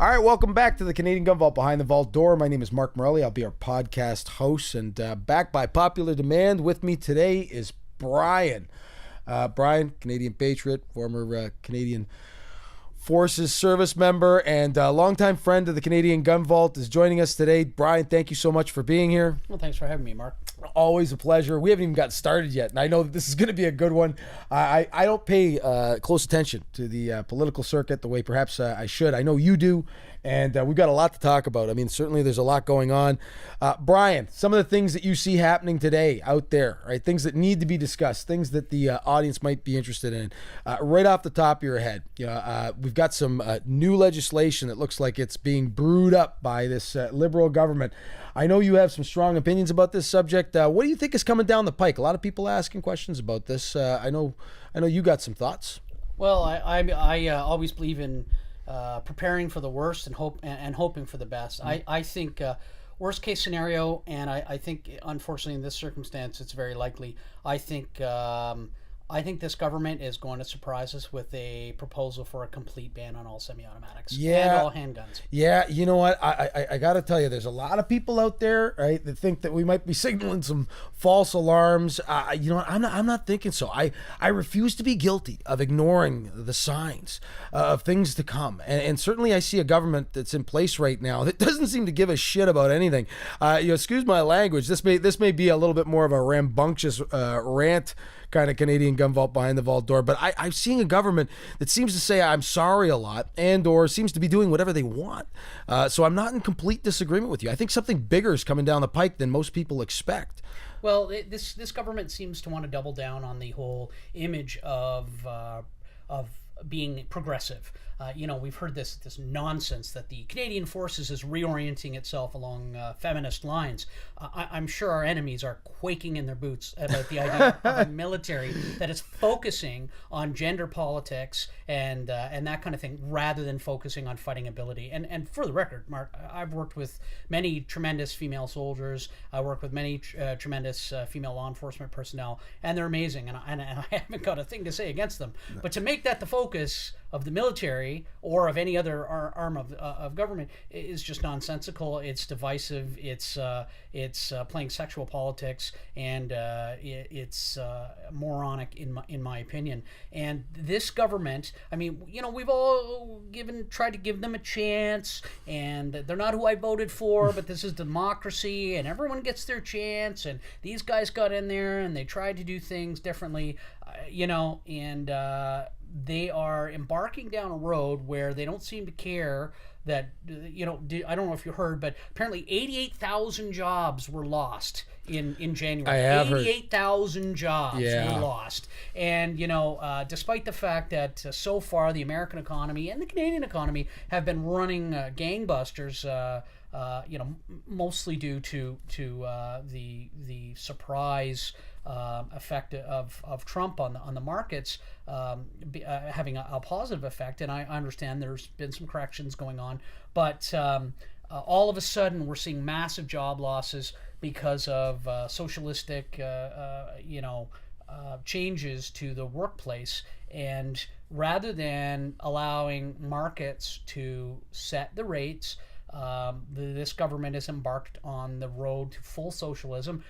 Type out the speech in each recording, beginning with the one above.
All right, welcome back to the Canadian Gun Vault Behind the Vault Door. My name is Mark Morelli. I'll be our podcast host, and back by popular demand with me today is Brian. Brian, Canadian patriot, former Canadian Forces service member, and a longtime friend of the Canadian Gun Vault is joining us today. Brian, thank you so much for being here. Well, thanks for having me, Mark. Always a pleasure. We haven't even got started yet, and I know that this is going to be a good one. I don't pay close attention to the political circuit the way perhaps I should. I know you do, and we've got a lot to talk about. I mean, certainly there's a lot going on. Brian, some of the things that you see happening today out there, right? Things that need to be discussed, things that the audience might be interested in. Right off the top of your head, we've got some new legislation that looks like it's being brewed up by this Liberal government. I know you have some strong opinions about this subject. What do you think is coming down the pike? A lot of people asking questions about this. I know you got some thoughts. Well, I always believe in preparing for the worst and hoping for the best. I think worst case scenario, and I think unfortunately in this circumstance it's very likely. I think this government is going to surprise us with a proposal for a complete ban on all semi-automatics and all handguns. Yeah, you know what? I got to tell you, there's a lot of people out there, right, that think that we might be signaling some false alarms. You know what? I'm not thinking so. I refuse to be guilty of ignoring the signs of things to come. And certainly I see a government that's in place right now that doesn't seem to give a shit about anything. Excuse my language. This may be a little bit more of a rambunctious rant kind of Canadian Gun Vault Behind the Vault Door, but I'm seeing a government that seems to say I'm sorry a lot and or seems to be doing whatever they want. So I'm not in complete disagreement with you. I think something bigger is coming down the pike than most people expect. Well, this government seems to want to double down on the whole image of being progressive. We've heard this nonsense that the Canadian Forces is reorienting itself along feminist lines. I'm sure our enemies are quaking in their boots about the idea of a military that is focusing on gender politics and that kind of thing, rather than focusing on fighting ability. And for the record, Mark, I've worked with many tremendous female soldiers. I work with many tremendous female law enforcement personnel, and they're amazing. And I haven't got a thing to say against them. No. But to make that the focus of the military or of any other arm of government is just nonsensical. It's divisive. It's playing sexual politics, and it's moronic in my opinion. And this government, I mean, we've all tried to give them a chance, and they're not who I voted for, but this is democracy, and everyone gets their chance. And these guys got in there and they tried to do things differently, and they are embarking down a road where they don't seem to care that, I don't know if you heard, but apparently 88,000 jobs were lost in January. I have 88,000 jobs were lost. And, despite the fact that so far the American economy and the Canadian economy have been running gangbusters, mostly due to the surprise effect of Trump on the markets having a positive effect, and I understand there's been some corrections going on, but all of a sudden we're seeing massive job losses because of socialistic changes to the workplace. And rather than allowing markets to set the rates, this government has embarked on the road to full socialism,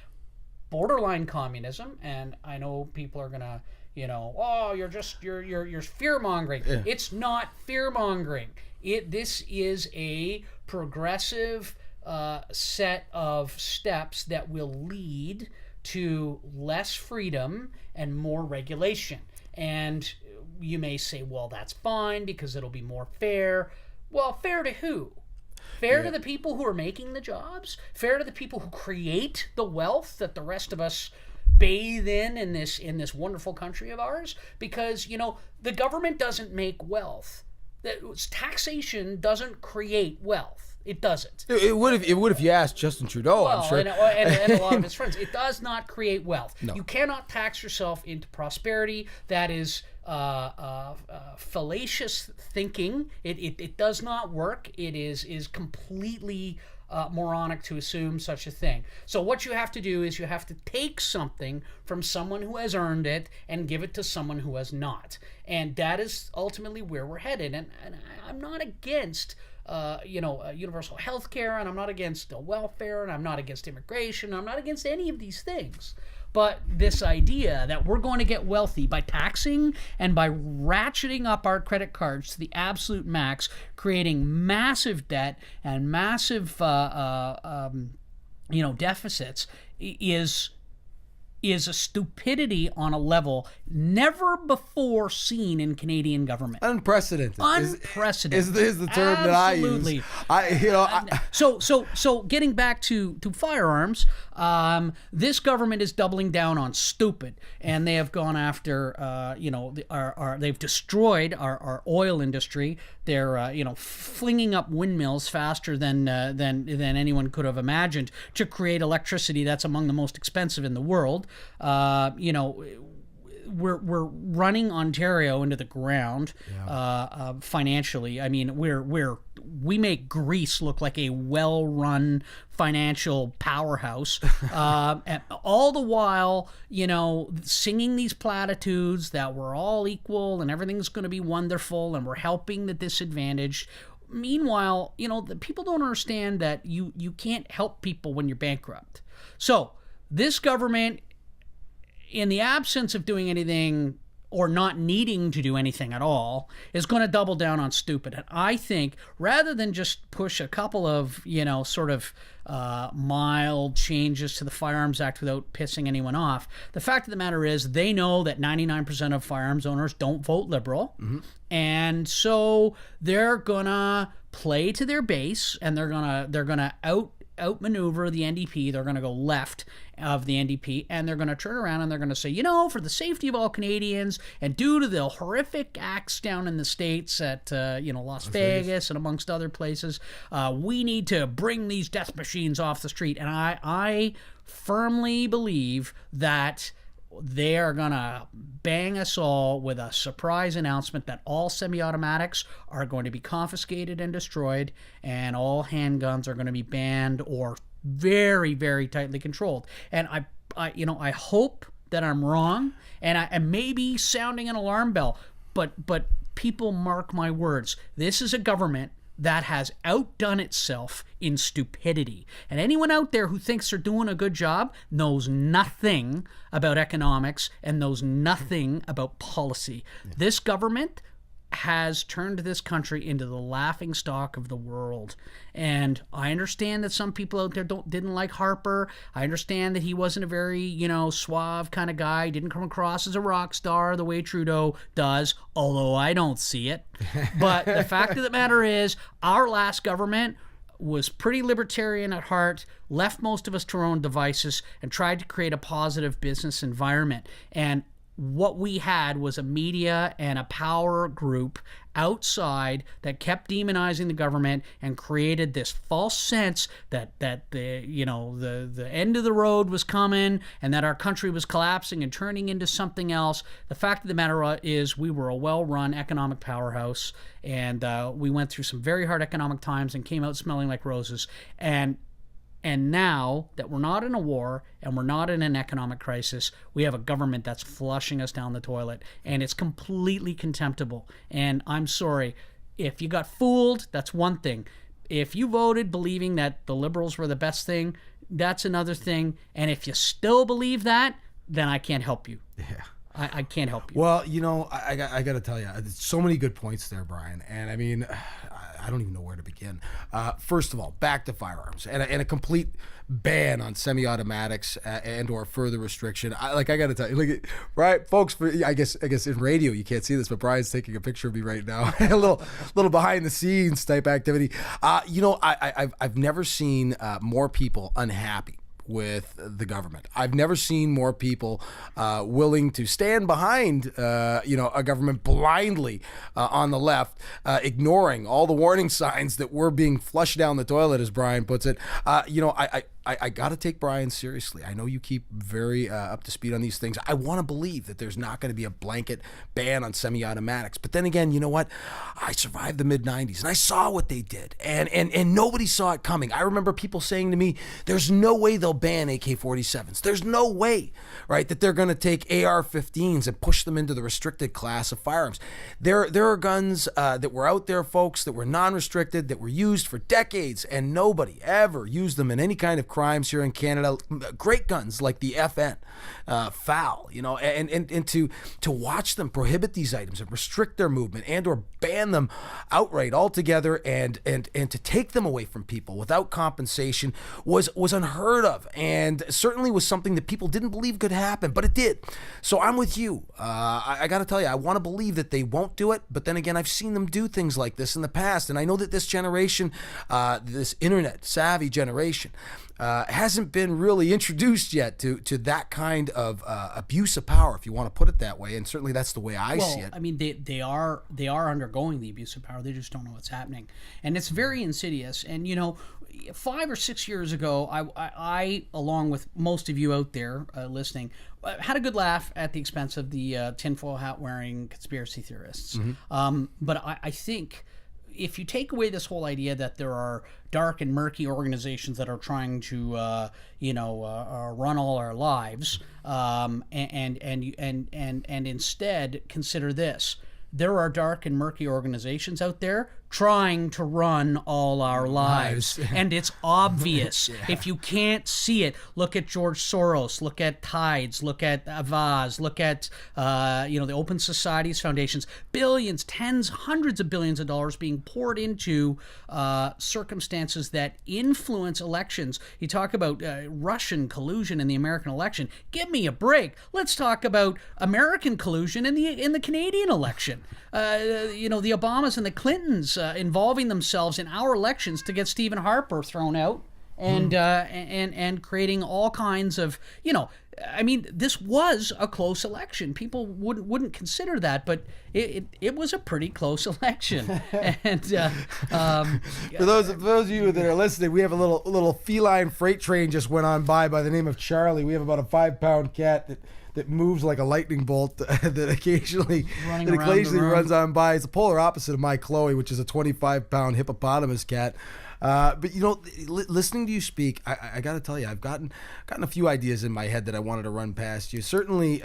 borderline communism. And I know people are gonna, you're fear mongering. Yeah. It's not fear mongering. This is a progressive set of steps that will lead to less freedom and more regulation. And you may say, well, that's fine because it'll be more fair. Well, fair to who? Fair to the people who are making the jobs? Fair to the people who create the wealth that the rest of us bathe in this wonderful country of ours? Because, the government doesn't make wealth. Taxation doesn't create wealth. It doesn't. It would if you asked Justin Trudeau, well, I'm sure. And a lot of his friends. It does not create wealth. No. You cannot tax yourself into prosperity. That is fallacious thinking. It does not work. It is completely moronic to assume such a thing. So what you have to do is you have to take something from someone who has earned it and give it to someone who has not. And that is ultimately where we're headed. And I'm not against universal health care, and I'm not against welfare, and I'm not against immigration. I'm not against any of these things. But this idea that we're going to get wealthy by taxing and by ratcheting up our credit cards to the absolute max, creating massive debt and massive, deficits is a stupidity on a level never before seen in Canadian government. Unprecedented. Unprecedented is the term Absolutely. that I use. So getting back to firearms, this government is doubling down on stupid, and they have gone after, they've destroyed our oil industry. They're, flinging up windmills faster than anyone could have imagined to create electricity that's among the most expensive in the world. We're running Ontario into the ground financially. I mean, we make Greece look like a well-run financial powerhouse, and all the while, singing these platitudes that we're all equal and everything's going to be wonderful and we're helping the disadvantaged. Meanwhile, the people don't understand that you can't help people when you're bankrupt. So this government, in the absence of doing anything or not needing to do anything at all, is going to double down on stupid. And I think rather than just push a couple of, mild changes to the Firearms Act without pissing anyone off, the fact of the matter is they know that 99% of firearms owners don't vote Liberal. Mm-hmm. And so they're going to play to their base, and they're going to outmaneuver the NDP. They're going to go left of the NDP, and they're going to turn around and they're going to say, for the safety of all Canadians and due to the horrific acts down in the States at, Las Vegas and amongst other places, we need to bring these death machines off the street. And I firmly believe that they are going to bang us all with a surprise announcement that all semi-automatics are going to be confiscated and destroyed, and all handguns are going to be banned or very, very tightly controlled. And I hope that I'm wrong, and I may be sounding an alarm bell, but people, mark my words, this is a government that has outdone itself in stupidity. And anyone out there who thinks they're doing a good job knows nothing about economics and knows nothing about policy. Yeah. This government has turned this country into the laughingstock of the world. And I understand that some people out there didn't like Harper. I understand that he wasn't a very, suave kind of guy. He didn't come across as a rock star the way Trudeau does, although I don't see it. But the fact of the matter is, our last government was pretty libertarian at heart, left most of us to our own devices, and tried to create a positive business environment. And what we had was a media and a power group outside that kept demonizing the government and created this false sense that the end of the road was coming and that our country was collapsing and turning into something else. The fact of the matter is we were a well-run economic powerhouse, and we went through some very hard economic times and came out smelling like roses. And now that we're not in a war and we're not in an economic crisis, we have a government that's flushing us down the toilet, and it's completely contemptible. And I'm sorry, if you got fooled, that's one thing. If you voted believing that the Liberals were the best thing, that's another thing. And if you still believe that, then I can't help you. Yeah. I can't help you. Well, I got to tell you, there's so many good points there, Brian. And I mean, I don't even know where to begin. First of all, back to firearms and a complete ban on semi-automatics and or further restriction. I got to tell you, look at, right, folks. I guess in radio you can't see this, but Brian's taking a picture of me right now. a little behind the scenes type activity. I've never seen more people unhappy with the government. I've never seen more people willing to stand behind, a government blindly on the left, ignoring all the warning signs that we're being flushed down the toilet, as Brian puts it. I got to take Brian seriously. I know you keep very up to speed on these things. I want to believe that there's not going to be a blanket ban on semi-automatics. But then again, you know what? I survived the mid-90s, and I saw what they did. And nobody saw it coming. I remember people saying to me, there's no way they'll ban AK-47s. There's no way, right, that they're going to take AR-15s and push them into the restricted class of firearms. There are guns that were out there, folks, that were non-restricted, that were used for decades, and nobody ever used them in any kind of crimes here in Canada. Great guns like the FN, FAL, you know, and to watch them prohibit these items and restrict their movement and or ban them outright altogether and to take them away from people without compensation was unheard of, and certainly was something that people didn't believe could happen, but it did. So I'm with you. I got to tell you, I want to believe that they won't do it, but then again, I've seen them do things like this in the past, and I know that this generation, this internet savvy generation, hasn't been really introduced yet to that kind of abuse of power, if you want to put it that way, and certainly that's the way I see it. I mean, they are undergoing the abuse of power. They just don't know what's happening, and it's very insidious. And you know, 5 or 6 years ago, I along with most of you out there listening, had a good laugh at the expense of the tinfoil hat wearing conspiracy theorists. But I think if you take away this whole idea that there are dark and murky organizations that are trying to, run all our lives, and instead consider this: there are dark and murky organizations out there trying to run all our lives. And it's obvious. If you can't see it, look at George Soros, look at Tides, look at Avaz, look at the Open Societies Foundations. Billions, tens, hundreds of billions of dollars being poured into circumstances that influence elections. You talk about Russian collusion in the American election. Give me a break. Let's talk about American collusion in the Canadian election. The Obamas and the Clintons involving themselves in our elections to get Stephen Harper thrown out, and creating all kinds of, I mean, this was a close election. People wouldn't consider that, but it was a pretty close election. And for those of you that are listening, we have a little feline freight train just went on by the name of Charlie. We have about a 5-pound cat that moves like a lightning bolt that occasionally runs on by. It's the polar opposite of my Chloe, which is a 25-pound hippopotamus cat. But listening to you speak, I got to tell you, I've gotten a few ideas in my head that I wanted to run past you. Certainly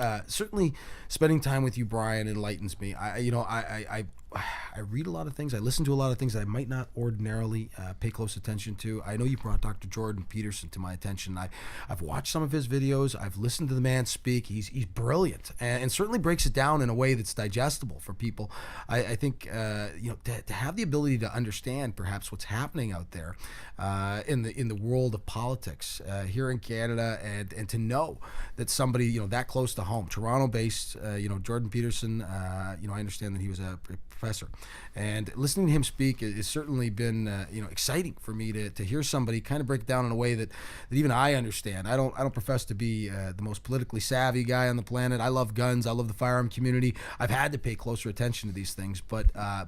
spending time with you, Brian, enlightens me. I read a lot of things. I listen to a lot of things that I might not ordinarily pay close attention to. I know you brought Dr. Jordan Peterson to my attention. I've watched some of his videos. I've listened to the man speak. He's brilliant and certainly breaks it down in a way that's digestible for people. I think to have the ability to understand perhaps what's happening out there in the world of politics here in Canada, and to know that somebody that close to home, Toronto-based, Jordan Peterson. I understand that he was a professor, and listening to him speak has certainly been exciting for me to hear somebody kind of break it down in a way that even I understand. I don't profess to be the most politically savvy guy on the planet. I love guns. I love the firearm community. I've had to pay closer attention to these things, but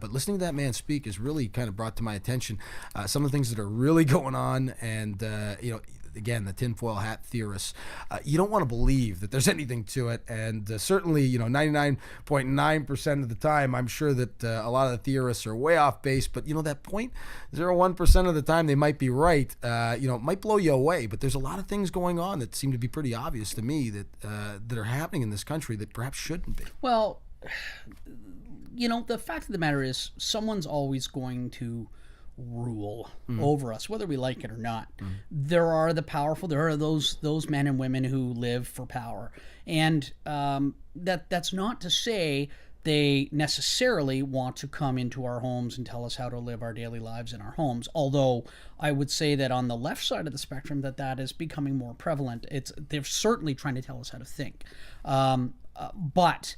listening to that man speak has really kind of brought to my attention some of the things that are really going on, and again, the tinfoil hat theorists. You don't want to believe that there's anything to it, and certainly, 99.9% of the time, I'm sure that a lot of the theorists are way off base. But that 0.01% of the time they might be right. It might blow you away. But there's a lot of things going on that seem to be pretty obvious to me that are happening in this country that perhaps shouldn't be. Well, the fact of the matter is, someone's always going to rule over us, whether we like it or not. There are the powerful. There are those men and women who live for power, and that's not to say they necessarily want to come into our homes and tell us how to live our daily lives in our homes. Although I would say that on the left side of the spectrum, that is becoming more prevalent. They're certainly trying to tell us how to think, but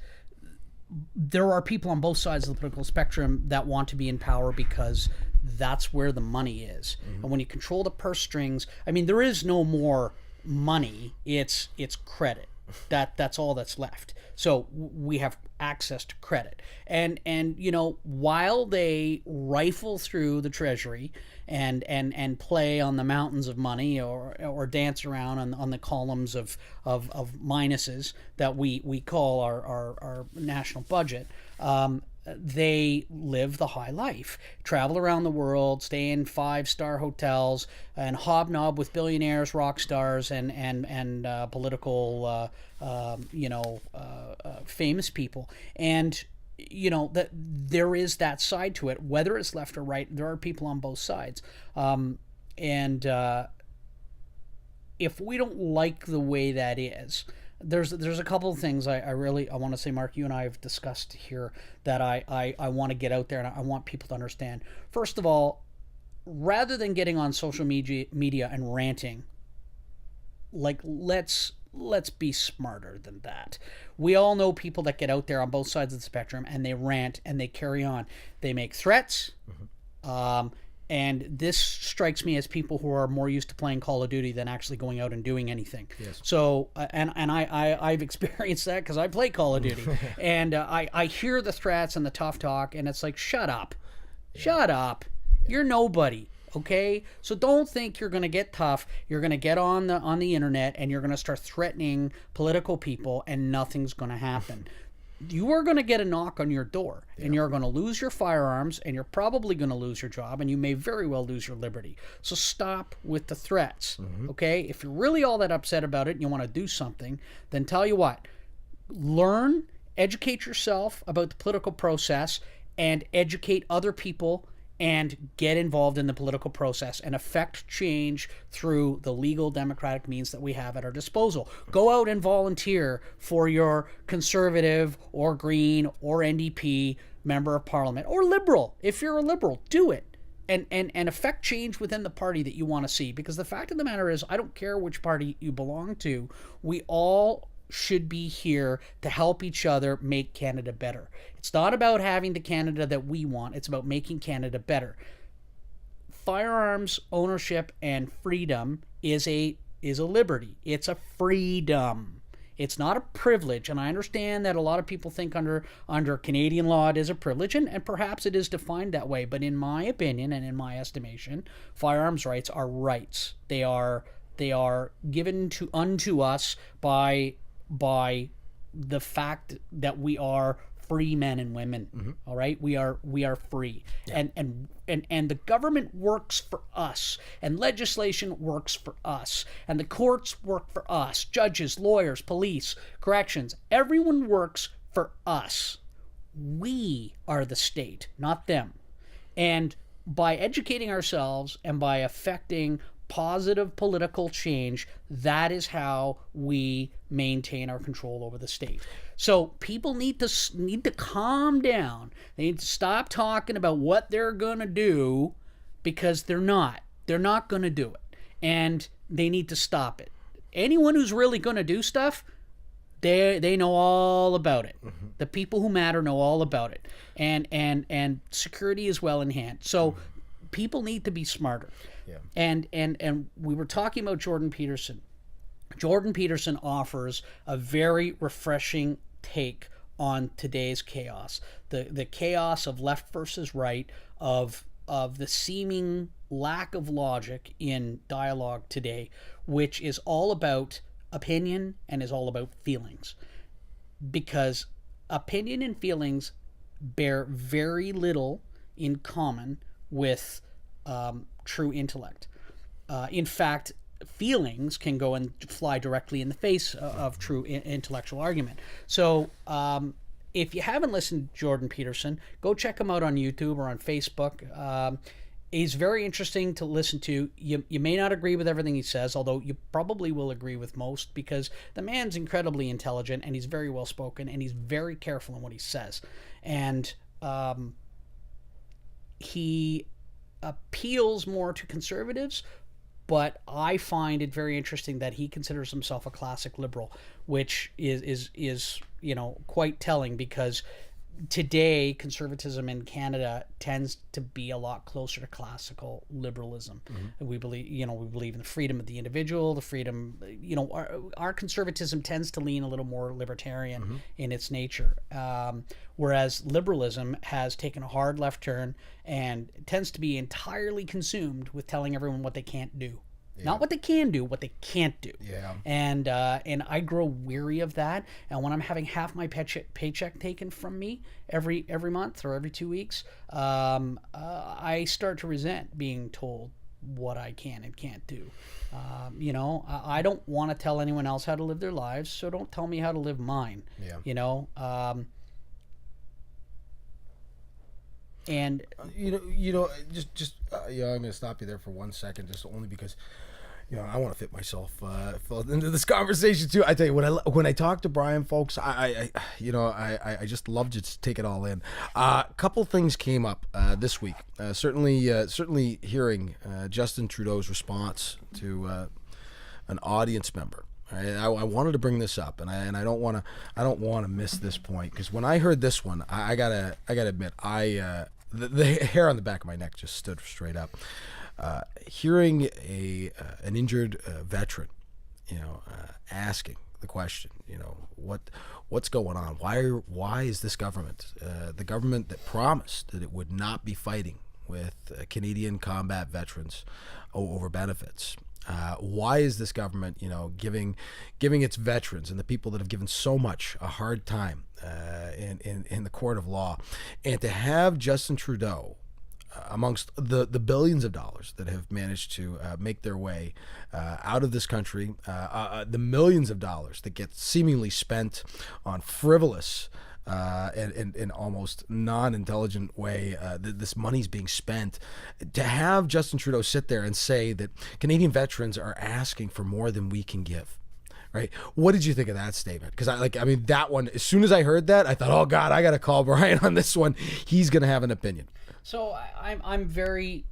there are people on both sides of the political spectrum that want to be in power because that's where the money is. And when you control the purse strings, I mean, there is no more money, it's credit. That's all that's left. So we have access to credit, and while they rifle through the treasury and play on the mountains of money, or dance around on the columns of minuses that we call our national budget, they live the high life, travel around the world, stay in 5-star hotels, and hobnob with billionaires, rock stars, and political, famous people. And that there is that side to it, whether it's left or right. There are people on both sides, and if we don't like the way that is, there's a couple of things I want to say, Mark, you and I have discussed here that I want to get out there, and I want people to understand. First of all, rather than getting on social media and ranting, like, let's be smarter than that. We all know people that get out there on both sides of the spectrum and they rant and they carry on. They make threats. And this strikes me as people who are more used to playing Call of Duty than actually going out and doing anything. Yes. So, and I've experienced that because I play Call of Duty. And I hear the threats and the tough talk, and it's like, shut up. Yeah. Shut up. Yeah. You're nobody. Okay? So don't think you're going to get tough. You're going to get on the internet and you're going to start threatening political people, and nothing's going to happen. You are going to get a knock on your door, and you're going to lose your firearms, and you're probably going to lose your job, and you may very well lose your liberty. So stop with the threats, okay? If you're really all that upset about it and you want to do something, then tell you what, learn, educate yourself about the political process, and educate other people, and get involved in the political process and affect change through the legal democratic means that we have at our disposal. Go out and volunteer for your Conservative or Green or NDP member of parliament, or Liberal. If you're a Liberal, do it. And affect change within the party that you want to see. Because the fact of the matter is, I don't care which party you belong to, we all should be here to help each other make Canada better. It's not about having the Canada that we want. It's about making Canada better. Firearms ownership and freedom is a liberty. It's a freedom. It's not a privilege. And I understand that a lot of people think under Canadian law it is a privilege, and perhaps it is defined that way. But in my opinion and in my estimation, firearms rights are rights. They are given unto us by the fact that we are free men and women. All right, we are free. Yeah. And the government works for us, and legislation works for us, and the courts work for us, judges, lawyers, police, corrections, everyone works for us. We are the state, not them. And by educating ourselves and by affecting positive political change, that is how we maintain our control over the state. So people need to calm down. They need to stop talking about what they're going to do, because they're not going to do it, and they need to stop it. Anyone who's really going to do stuff, they know all about it. The people who matter know all about it, and security is well in hand. So people need to be smarter. Yeah. And we were talking about Jordan Peterson. Jordan Peterson offers a very refreshing take on today's chaos. The chaos of left versus right, of the seeming lack of logic in dialogue today, which is all about opinion and is all about feelings. Because opinion and feelings bear very little in common with true intellect. In fact, feelings can go and fly directly in the face of true intellectual argument. So if you haven't listened to Jordan Peterson, go check him out on YouTube or on Facebook. He's very interesting to listen to. You may not agree with everything he says, although you probably will agree with most, because the man's incredibly intelligent and he's very well spoken and he's very careful in what he says. And he appeals more to conservatives, but I find it very interesting that he considers himself a classic liberal, which is quite telling, because today conservatism in Canada tends to be a lot closer to classical liberalism. We believe, we believe in the freedom of the individual, the freedom, our conservatism tends to lean a little more libertarian in its nature. Whereas liberalism has taken a hard left turn and tends to be entirely consumed with telling everyone what they can't do. Not what they can do, what they can't do. Yeah. And I grow weary of that. And when I'm having half my paycheck taken from me every month or every 2 weeks, I start to resent being told what I can and can't do. I don't want to tell anyone else how to live their lives, so don't tell me how to live mine. Yeah. And just I'm going to stop you there for 1 second, just only because I want to fit myself into this conversation too. I tell you, when I talk to Brian, folks, I just love to just take it all in. A couple things came up this week. Certainly hearing Justin Trudeau's response to an audience member. I wanted to bring this up, and I don't want to miss this point, because when I heard this one, I gotta admit, the hair on the back of my neck just stood straight up. Hearing an injured veteran, asking the question, what's going on? Why is this government, the government that promised that it would not be fighting with Canadian combat veterans over benefits? Why is this government, giving its veterans and the people that have given so much a hard time in the court of law? And to have Justin Trudeau, amongst the billions of dollars that have managed to make their way out of this country, the millions of dollars that get seemingly spent on frivolous and almost non-intelligent way, this money's being spent, to have Justin Trudeau sit there and say that Canadian veterans are asking for more than we can give. Right? What did you think of that statement? Because that one, as soon as I heard that, I thought, oh God, I got to call Brian on this one. He's going to have an opinion. So I'm very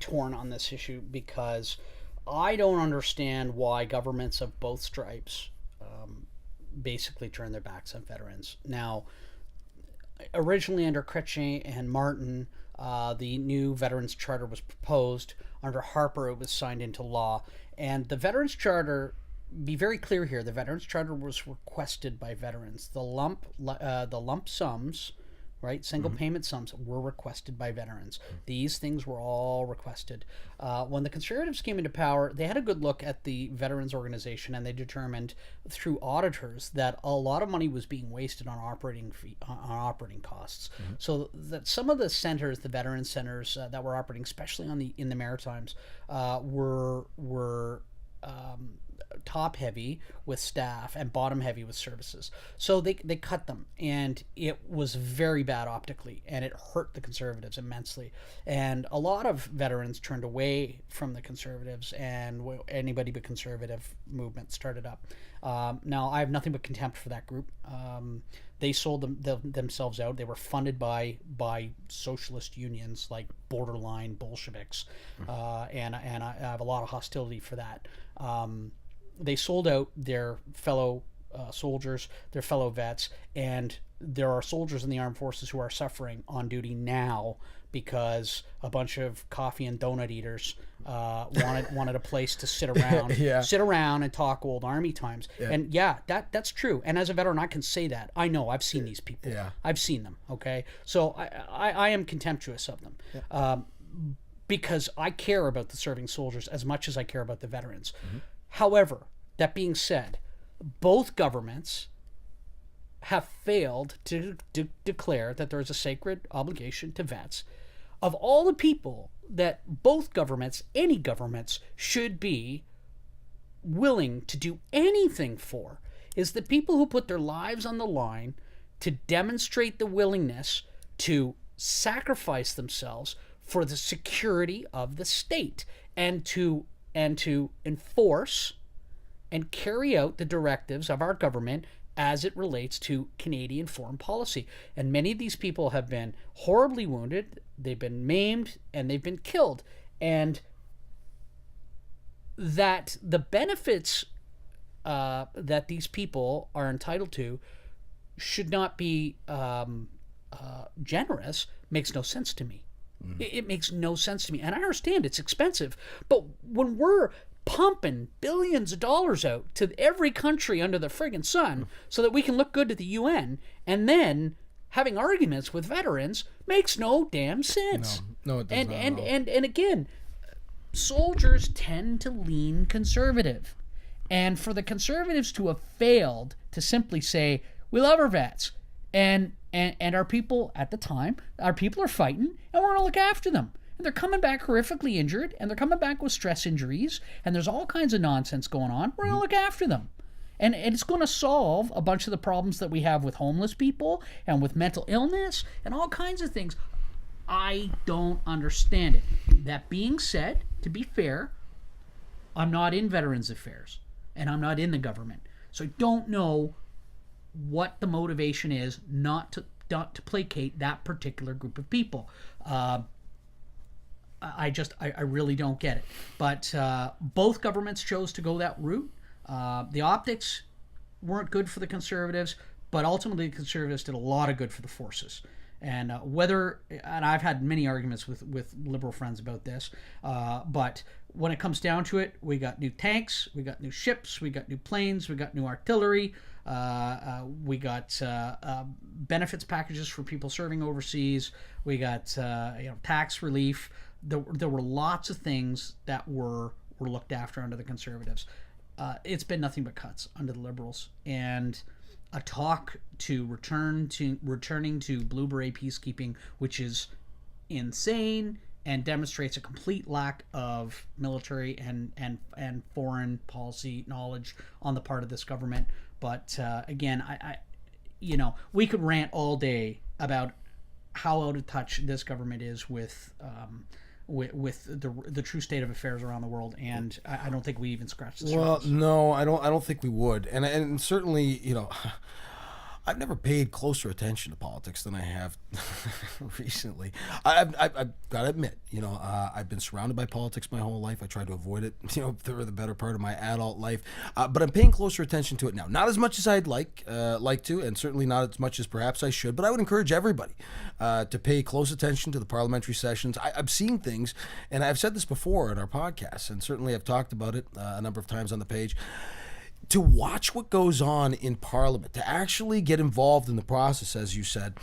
torn on this issue, because I don't understand why governments of both stripes basically turn their backs on veterans. Now, originally under Chrétien and Martin, the new Veterans Charter was proposed. Under Harper, it was signed into law. And the Veterans Charter, be very clear here, the Veterans Charter was requested by veterans. The lump sums, right, single payment sums, were requested by veterans. These things were all requested. When the Conservatives came into power, they had a good look at the veterans organization, and they determined through auditors that a lot of money was being wasted on operating costs. So that some of the centers, the veteran centers that were operating, especially in the Maritimes, were top heavy with staff and bottom heavy with services. So they cut them, and it was very bad optically, and it hurt the Conservatives immensely. And a lot of veterans turned away from the Conservatives, and anybody but conservative movement started up. Now, I have nothing but contempt for that group. They sold themselves out. They were funded by socialist unions like borderline Bolsheviks, and I have a lot of hostility for that. They sold out their fellow soldiers, their fellow vets, and there are soldiers in the armed forces who are suffering on duty now because a bunch of coffee and donut eaters wanted a place to sit around and talk old army times. And that's true. And as a veteran, I can say that. I know, I've seen these people. I've seen them. Okay, so I am contemptuous of them, because I care about the serving soldiers as much as I care about the veterans. However, that being said, both governments have failed to declare that there is a sacred obligation to vets. Of all the people that both governments, any governments, should be willing to do anything for, is the people who put their lives on the line to demonstrate the willingness to sacrifice themselves for the security of the state, and to enforce and carry out the directives of our government as it relates to Canadian foreign policy. And many of these people have been horribly wounded, they've been maimed, and they've been killed. And that the benefits that these people are entitled to should not be generous makes no sense to me. It makes no sense to me. And I understand it's expensive, but when we're pumping billions of dollars out to every country under the friggin' sun so that we can look good to the UN, and then having arguments with veterans makes no damn sense. No, it does and, not and, at all. and again, soldiers tend to lean conservative. And for the conservatives to have failed to simply say, we love our vets, and our people at the time, our people are fighting, and we're going to look after them. And they're coming back horrifically injured, and they're coming back with stress injuries, and there's all kinds of nonsense going on. We're going to look after them. And it's going to solve a bunch of the problems that we have with homeless people and with mental illness and all kinds of things. I don't understand it. That being said, to be fair, I'm not in Veterans Affairs, and I'm not in the government. So I don't know what the motivation is not to placate that particular group of people. I really don't get it. But both governments chose to go that route. The optics weren't good for the Conservatives, but ultimately the Conservatives did a lot of good for the forces. And and I've had many arguments with Liberal friends about this, but when it comes down to it, we got new tanks, we got new ships, we got new planes, we got new artillery, we got benefits packages for people serving overseas, we got tax relief. There were lots of things that were looked after under the Conservatives. It's been nothing but cuts under the Liberals, and a talk to returning to Blue Beret peacekeeping, which is insane and demonstrates a complete lack of military and foreign policy knowledge on the part of this government. But again, I we could rant all day about how out of touch this government is with the true state of affairs around the world, and I don't think we even scratched the surface. Well, no, I don't think we would, and certainly, I've never paid closer attention to politics than I have recently. I've got to admit, I've been surrounded by politics my whole life. I tried to avoid it, for the better part of my adult life. But I'm paying closer attention to it now. Not as much as I'd like to, and certainly not as much as perhaps I should. But I would encourage everybody to pay close attention to the parliamentary sessions. I'm seeing things, and I've said this before in our podcast, and certainly I've talked about it a number of times on the page. To watch what goes on in Parliament, to actually get involved in the process, as you said,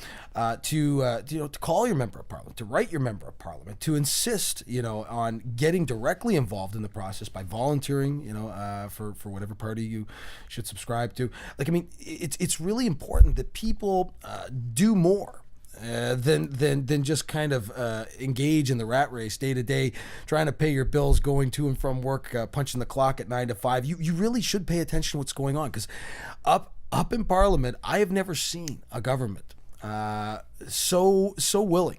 to call your member of Parliament, to write your member of Parliament, to insist, on getting directly involved in the process by volunteering, for whatever party you should subscribe to. It's really important that people do more. Than just kind of engage in the rat race day to day, trying to pay your bills, going to and from work, punching the clock at 9 to 5. You really should pay attention to what's going on, because up in Parliament, I have never seen a government so willing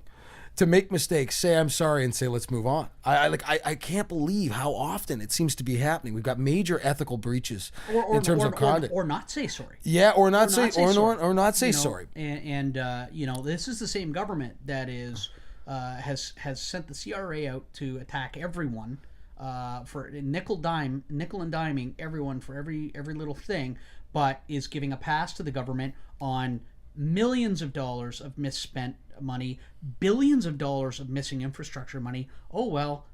to make mistakes, say I'm sorry, and say let's move on. I can't believe how often it seems to be happening. We've got major ethical breaches in terms of conduct, or not say sorry. Yeah, or not say sorry. And this is the same government that has sent the CRA out to attack everyone for nickel and diming everyone for every little thing, but is giving a pass to the government on millions of dollars of misspent money, billions of dollars of missing infrastructure money. Oh well,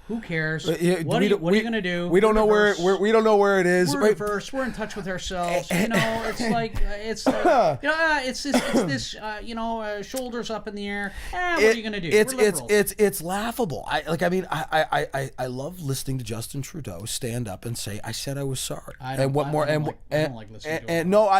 who cares? What are you going to do? We don't know where it is. We're reverse. We're in touch with ourselves. It's this. Shoulders up in the air. What are you going to do? It's laughable. I love listening to Justin Trudeau stand up and say, "I said I was sorry." I don't like listening to him. I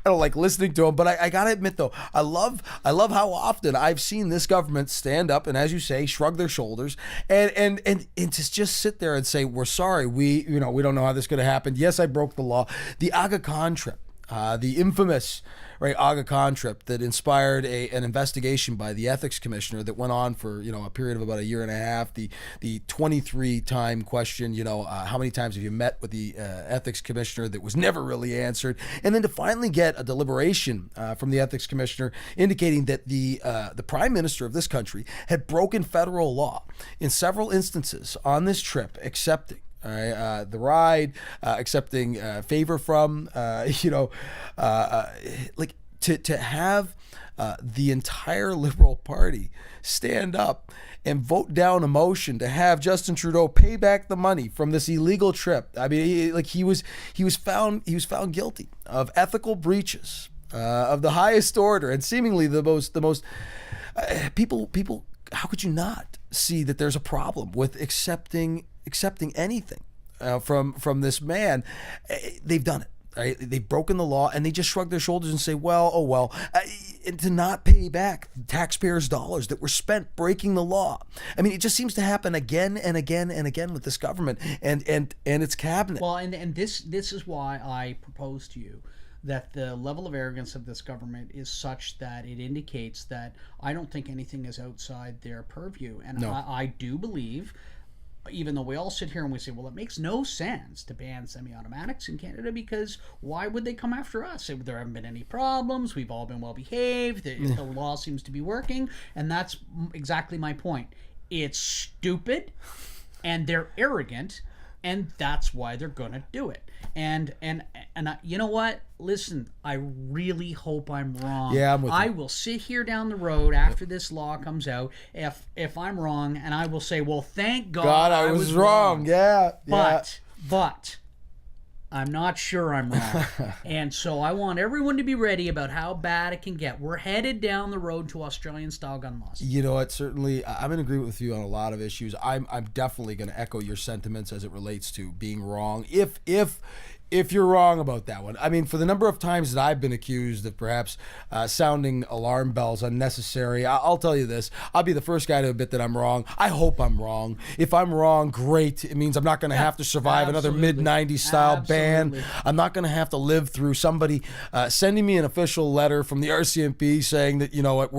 don't like listening to him. But I gotta admit though, I love how often I've seen this government stand up and, as you say, shrug their shoulders and to just sit there and say, we're sorry, we don't know how this could have happened. Yes, I broke the law. The Aga Khan trip, the infamous Aga Khan trip that inspired an investigation by the ethics commissioner that went on for a period of about a year and a half. The 23-time question, how many times have you met with the ethics commissioner, that was never really answered, and then to finally get a deliberation from the ethics commissioner indicating that the prime minister of this country had broken federal law in several instances on this trip, accepting All right, the ride, accepting favor from, like to have the entire Liberal Party stand up and vote down a motion to have Justin Trudeau pay back the money from this illegal trip. I mean, he was found guilty of ethical breaches of the highest order, and seemingly the most people. How could you not see that there's a problem with accepting anything from this man? They've done it. Right? They've broken the law, and they just shrug their shoulders and say, well, and to not pay back taxpayers' dollars that were spent breaking the law. I mean, it just seems to happen again and again and again with this government and its cabinet. Well, and this is why I propose to you that the level of arrogance of this government is such that it indicates that I don't think anything is outside their purview. And No. I do believe, even though we all sit here and we say, well, it makes no sense to ban semi-automatics in Canada because why would they come after us? There haven't been any problems. We've all been well behaved. The law seems to be working. And that's exactly my point. It's stupid and they're arrogant, and that's why they're going to do it. And you know what? Listen, I really hope I'm wrong. Yeah, I'm with you. I will sit here down the road after this law comes out if I'm wrong, and I will say, well, thank God I was wrong. Yeah. But I'm not sure I'm wrong. And so I want everyone to be ready about how bad it can get. We're headed down the road to Australian-style gun laws. You know what? Certainly, I'm in agreement with you on a lot of issues. I'm definitely going to echo your sentiments as it relates to being wrong. If you're wrong about that one. I mean, for the number of times that I've been accused of perhaps sounding alarm bells unnecessary, I'll tell you this. I'll be the first guy to admit that I'm wrong. I hope I'm wrong. If I'm wrong, great. It means I'm not going to have to survive another mid-90s style ban. I'm not going to have to live through somebody sending me an official letter from the RCMP saying that, you know what,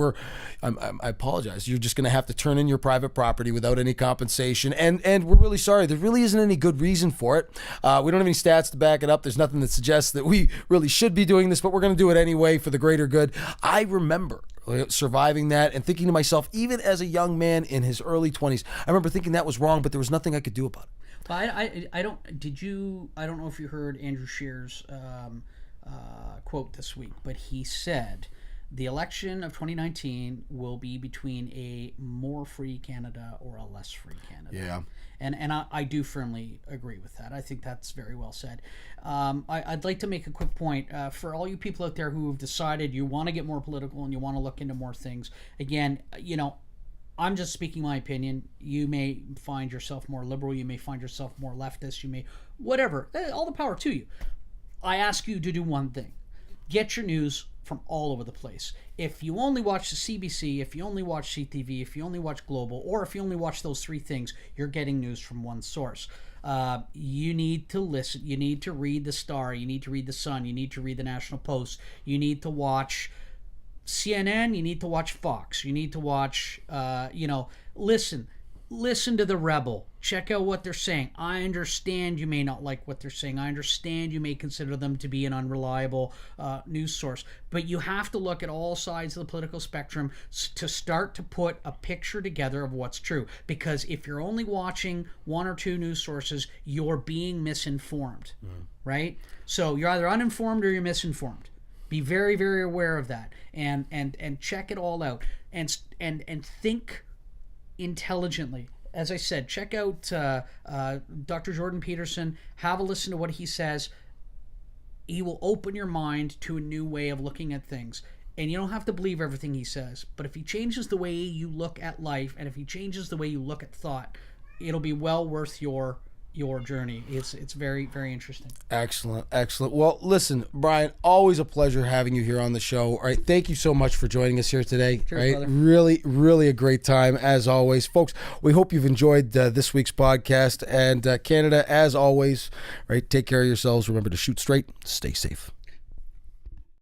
I apologize. You're just going to have to turn in your private property without any compensation. And we're really sorry. There really isn't any good reason for it. We don't have any stats to back it up. There's nothing that suggests that we really should be doing this, but we're going to do it anyway for the greater good. I remember surviving that and thinking to myself, even as a young man in his early 20s, I remember thinking that was wrong, but there was nothing I could do about it. But I don't know if you heard Andrew Scheer's quote this week, but he said the election of 2019 will be between a more free Canada or a less free Canada. Yeah. And I do firmly agree with that. I think that's very well said. I'd like to make a quick point for all you people out there who have decided you want to get more political and you want to look into more things. Again, I'm just speaking my opinion. You may find yourself more liberal. You may find yourself more leftist. You may, whatever. All the power to you. I ask you to do one thing. Get your news from all over the place. If you only watch the CBC, if you only watch CTV, if you only watch Global, or if you only watch those three things, you're getting news from one source. You need to listen. You need to read the Star. You need to read the Sun. You need to read the National Post. You need to watch CNN. You need to watch Fox. You need to watch, listen to the Rebel. Check out what they're saying. I understand you may not like what they're saying. I understand you may consider them to be an unreliable news source. But you have to look at all sides of the political spectrum to start to put a picture together of what's true. Because if you're only watching one or two news sources, you're being misinformed, right? So you're either uninformed or you're misinformed. Be very, very aware of that, and check it all out, and think intelligently. As I said, check out Dr. Jordan Peterson. Have a listen to what he says. He will open your mind to a new way of looking at things. And you don't have to believe everything he says. But if he changes the way you look at life, and if he changes the way you look at thought, it'll be well worth your journey. It's very, very interesting. Excellent. Well, listen, Brian, always a pleasure having you here on the show. All right, thank you so much for joining us here today. Cheers, right, brother. really, really a great time as always, folks. We hope you've enjoyed this week's podcast, and Canada, as always, right. Take care of yourselves. Remember to shoot straight, stay safe.